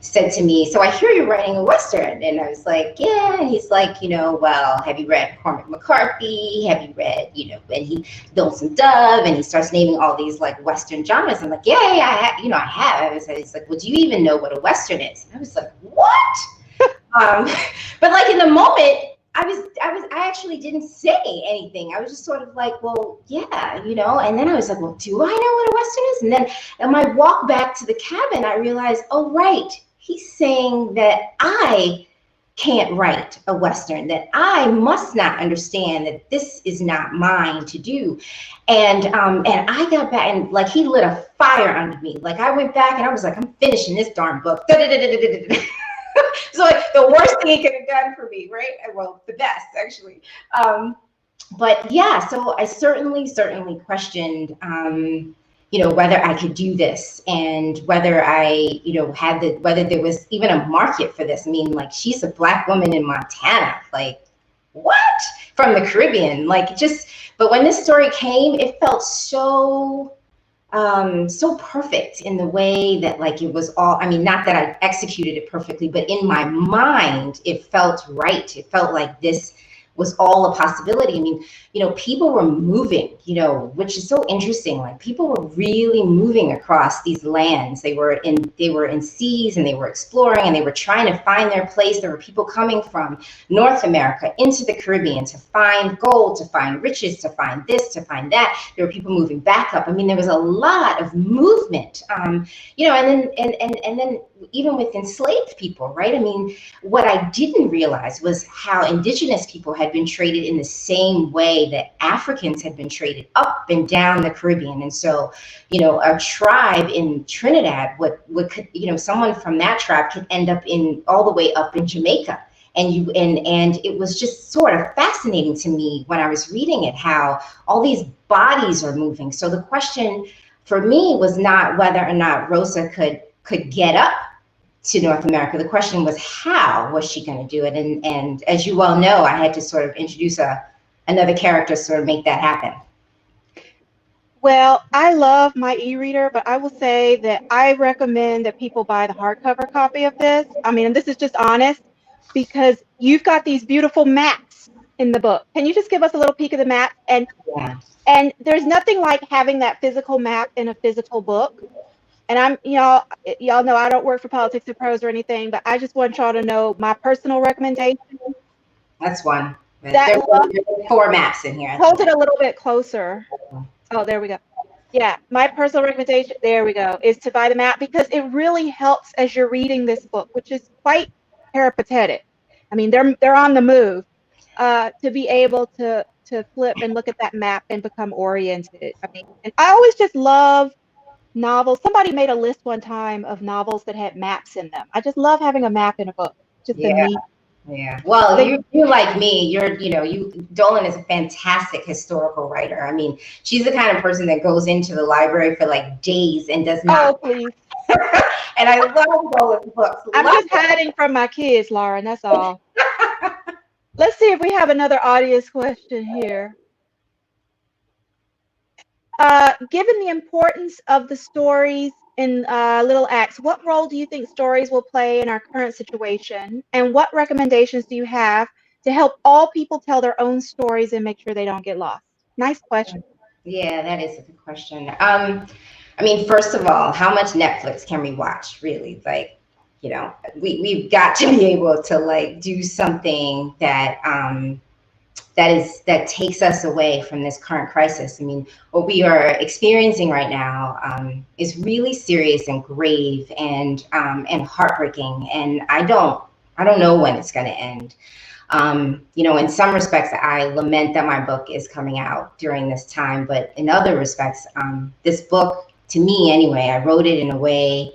said to me, "So I hear you're writing a Western." And I was like, "Yeah." And he's like, "Well, have you read Cormac McCarthy? Have you read, and he Lonesome Dove?" And he starts naming all these like Western genres. I'm like, "Yeah, I have." He's like, "Well, do you even know what a Western is?" And I was like, "What?" But like in the moment, I actually didn't say anything. I was just sort of like, well, yeah, and then I was like, well, do I know what a Western is? And then on my walk back to the cabin, I realized, oh, right, he's saying that I can't write a Western, that I must not understand that this is not mine to do. And I got back, and like he lit a fire under me. Like I went back and I was like, I'm finishing this darn book. So like the worst thing he could have done for me, right? Well, the best actually. But yeah, so I certainly questioned, whether I could do this, and whether I, whether there was even a market for this. I mean, like, she's a Black woman in Montana, like, what? From the Caribbean, like, but when this story came, it felt so perfect in the way that, like, it was all, I mean, not that I executed it perfectly, but in my mind, it felt right. It felt like this was all a possibility. I mean, people were moving, which is so interesting. Like, people were really moving across these lands. They were in seas, and they were exploring, and they were trying to find their place. There were people coming from North America into the Caribbean to find gold, to find riches, to find this, to find that. There were people moving back up. I mean, there was a lot of movement, and then even with enslaved people, right? I mean, what I didn't realize was how indigenous people had been traded in the same way that Africans had been traded up and down the Caribbean. And so, a tribe in Trinidad someone from that tribe could end up all the way up in Jamaica. And it was just sort of fascinating to me when I was reading it, how all these bodies are moving. So the question for me was not whether or not Rosa could get up to North America. The question was, how was she going to do it? And as you well know, I had to sort of introduce another character to sort of make that happen. Well, I love my e-reader, but I will say that I recommend that people buy the hardcover copy of this. I mean, and this is just honest, because you've got these beautiful maps in the book. Can you just give us a little peek of the map? And there's nothing like having that physical map in a physical book. And I'm, y'all know I don't work for Politics and Prose or anything, but I just want y'all to know my personal recommendation. That's one. There are 4 maps in here. Hold it a little bit closer. Oh, there we go. Yeah, my personal recommendation, there we go, is to buy the map, because it really helps as you're reading this book, which is quite peripatetic. I mean, they're on the move, to be able to flip and look at that map and become oriented. I mean, and I always just love novels. Somebody made a list one time of novels that had maps in them. I just love having a map in a book. Just a neat. Yeah. Well, you're like me. Dolen is a fantastic historical writer. I mean, she's the kind of person that goes into the library for like days and does not. Oh, please. And I love Dolen's books. I'm just hiding from my kids, Lauren. That's all. Let's see if we have another audience question here. Given the importance of the stories in Little Acts, what role do you think stories will play in our current situation? And what recommendations do you have to help all people tell their own stories and make sure they don't get lost? Nice question. Yeah, that is a good question. I mean, first of all, how much Netflix can we watch, really? Like, we've got to be able to like do something that that takes us away from this current crisis. I mean, what we are experiencing right now is really serious and grave and heartbreaking. And I don't know when it's going to end. In some respects, I lament that my book is coming out during this time, but in other respects, this book, to me anyway, I wrote it in a way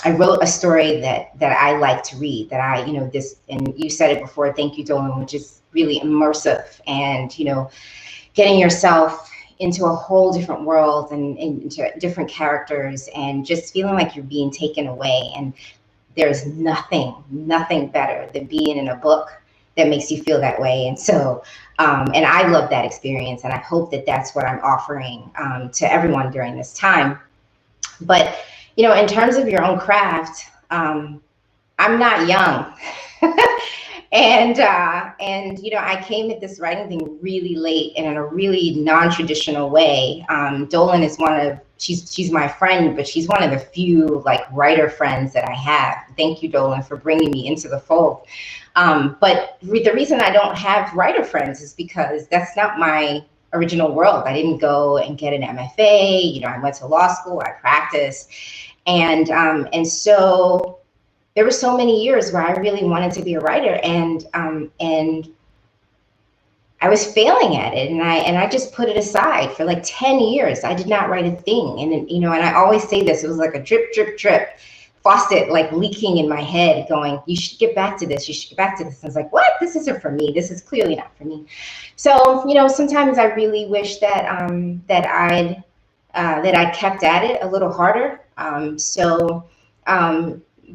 I wrote a story that I like to read, that I, this, and you said it before, thank you, Dolen, which is really immersive, and, getting yourself into a whole different world and into different characters, and just feeling like you're being taken away. And there's nothing better than being in a book that makes you feel that way. And so, and I love that experience, and I hope that that's what I'm offering to everyone during this time. But, in terms of your own craft, I'm not young. And I came at this writing thing really late and in a really non-traditional way. Dolen is she's my friend, but she's one of the few writer friends that I have. Thank you, Dolen, for bringing me into the fold. But the reason I don't have writer friends is because that's not my original world. I didn't go and get an MFA. I went to law school, I practiced. And so there were so many years where I really wanted to be a writer, and I was failing at it, and I just put it aside for 10 years. I did not write a thing. And and I always say this, it was like a drip, drip, drip faucet, leaking in my head, going, you should get back to this. You should get back to this. I was like, what? This isn't for me. This is clearly not for me. So, sometimes I really wish that I'd kept at it a little harder.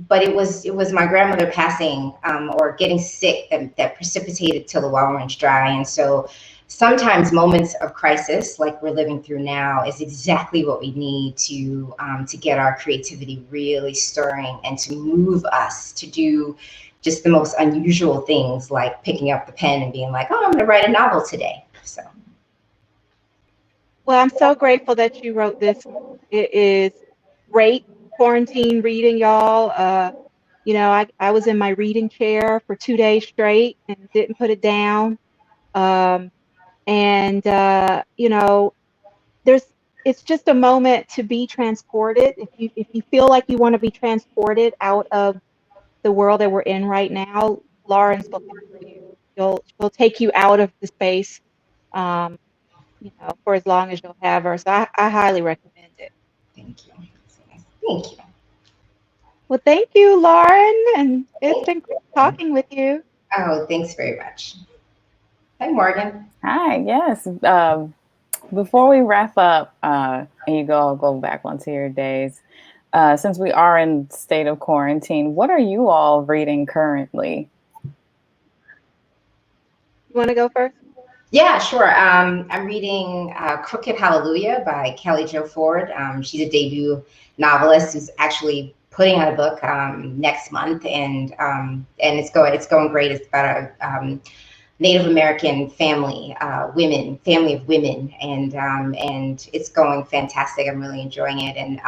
But it was my grandmother passing or getting sick that precipitated till the well runs dry. And so sometimes moments of crisis like we're living through now is exactly what we need to get our creativity really stirring, and to move us to do just the most unusual things, like picking up the pen and being like, oh, I'm going to write a novel today. So. Well, I'm so grateful that you wrote this. It is great quarantine reading, y'all. I was in my reading chair for 2 days straight and didn't put it down. It's just a moment to be transported. If you feel like you want to be transported out of the world that we're in right now, Lauren's book is for you. She'll take you out of the space, for as long as you'll have her. So I highly recommend it. Thank you. Thank you. Well, thank you, Lauren, and it's been great talking with you. Oh, thanks very much. Hi, Morgan. Hi, yes. Before we wrap up and you go back onto your days, since we are in state of quarantine, what are you all reading currently? You want to go first? Yeah, sure. I'm reading Crooked Hallelujah by Kelly Jo Ford. She's a debut novelist who's actually putting out a book next month, and it's going great. It's about a Native American family of women, and it's going fantastic. I'm really enjoying it, and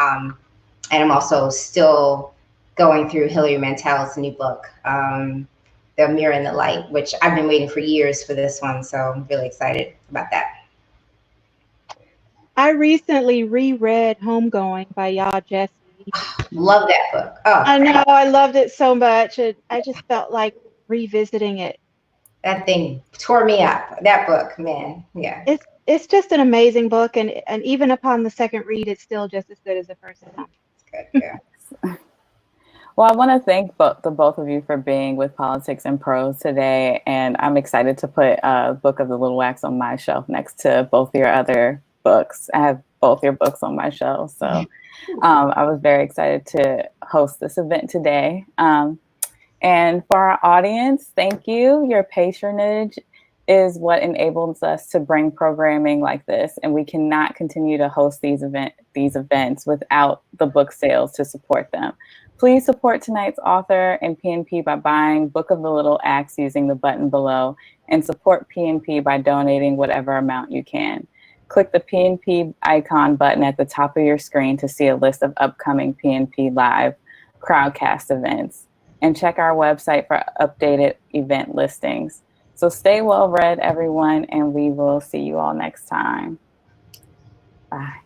I'm also still going through Hilary Mantel's new book, The Mirror and the Light, which I've been waiting for years for this one, so I'm really excited about that. I recently reread Homegoing by Ya Jesse. Love that book. Oh, I know, I loved it so much. I just felt like revisiting it. That thing tore me up. That book, man. Yeah. It's just an amazing book, and even upon the second read, it's still just as good as the first time. It's good, yeah. Well, I want to thank the both of you for being with Politics and Prose today, and I'm excited to put Book of the Little Wax on my shelf next to both your other books. I have both your books on my shelf, so I was very excited to host this event today. And for our audience, thank you. Your patronage is what enables us to bring programming like this, and we cannot continue to host these events without the book sales to support them. Please support tonight's author and PNP by buying Book of the Little Axe using the button below, and support PNP by donating whatever amount you can. Click the PNP icon button at the top of your screen to see a list of upcoming PNP Live Crowdcast events, and check our website for updated event listings. So stay well read, everyone, and we will see you all next time. Bye.